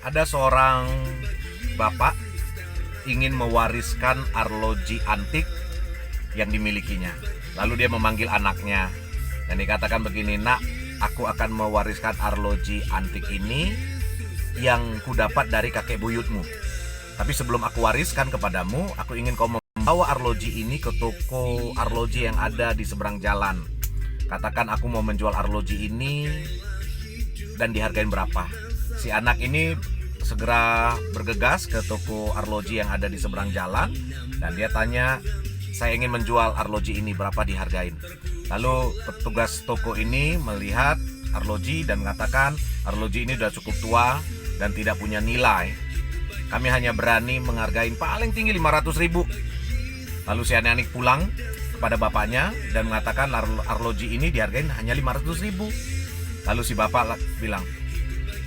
Ada seorang bapak ingin mewariskan arloji antik yang dimilikinya. Lalu dia memanggil anaknya dan dikatakan begini, "Nak, aku akan mewariskan arloji antik ini yang kudapat dari kakek buyutmu. Tapi sebelum aku wariskan kepadamu, aku ingin kau membawa arloji ini ke toko arloji yang ada di seberang jalan. Katakan aku mau menjual arloji ini dan dihargain berapa." Si anak ini segera bergegas ke toko arloji yang ada di seberang jalan dan dia tanya, "Saya ingin menjual arloji ini, berapa dihargain?" Lalu petugas toko ini melihat arloji dan mengatakan, "Arloji ini sudah cukup tua dan tidak punya nilai. Kami hanya berani menghargai paling tinggi 500.000. Lalu si anak pulang kepada bapaknya dan mengatakan arloji ini dihargain hanya 500.000. Lalu si bapak bilang,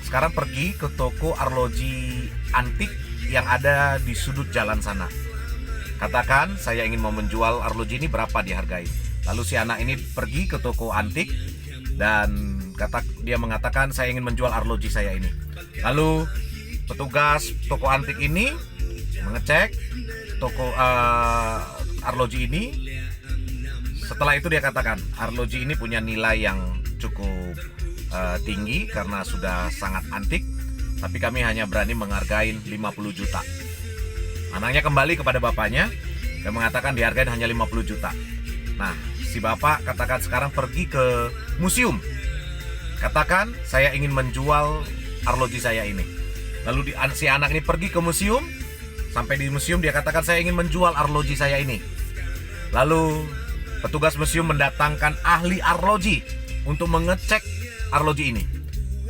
"Sekarang pergi ke toko arloji antik yang ada di sudut jalan sana. Katakan saya ingin mau menjual arloji ini, berapa dihargai?" Lalu si anak ini pergi ke toko antik dan dia mengatakan, "Saya ingin menjual arloji saya ini." Lalu petugas toko antik ini mengecek toko arloji ini. Setelah itu dia katakan, "Arloji ini punya nilai yang cukup tinggi karena sudah sangat antik, tapi kami hanya berani menghargai 50 juta. Anaknya kembali kepada bapaknya dan mengatakan dihargain hanya 50 juta. Nah, si bapak katakan, "Sekarang pergi ke museum. Katakan saya ingin menjual arloji saya ini." Lalu si anak ini pergi ke museum. Sampai di museum dia katakan, "Saya ingin menjual arloji saya ini." Lalu petugas museum mendatangkan ahli arloji untuk mengecek arloji ini.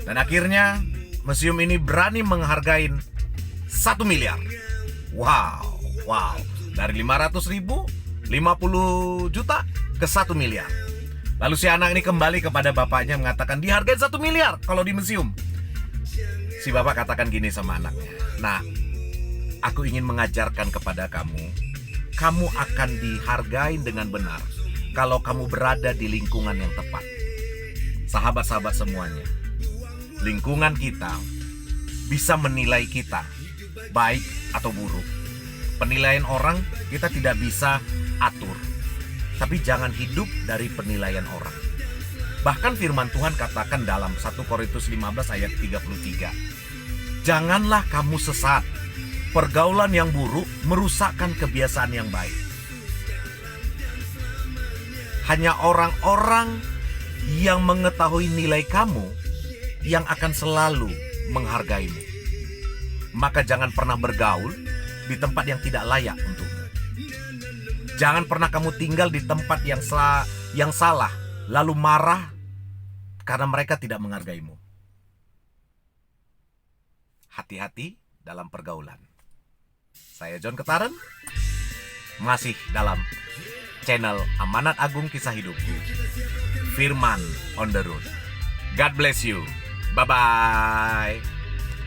Dan akhirnya museum ini berani menghargai 1 miliar. Wow. Dari 500.000, 50 juta ke 1 miliar. Lalu si anak ini kembali kepada bapaknya mengatakan dihargai 1 miliar kalau di museum. Si bapak katakan gini sama anaknya, "Nah, aku ingin mengajarkan kepada kamu, kamu akan dihargai dengan benar kalau kamu berada di lingkungan yang tepat." Sahabat-sahabat semuanya, lingkungan kita bisa menilai kita baik atau buruk. Penilaian orang kita tidak bisa atur, tapi jangan hidup dari penilaian orang. Bahkan firman Tuhan katakan dalam 1 Korintus 15 ayat 33, "Janganlah kamu sesat. Pergaulan yang buruk merusakkan kebiasaan yang baik." Hanya orang-orang yang mengetahui nilai kamu yang akan selalu menghargaimu. Maka jangan pernah bergaul di tempat yang tidak layak untukmu. Jangan pernah kamu tinggal di tempat yang salah lalu marah karena mereka tidak menghargaimu. Hati-hati dalam pergaulan. Saya John Ketaren, masih dalam channel Amanat Agung Kisah Hidupku, Firman on the Road. God bless you. Bye-bye.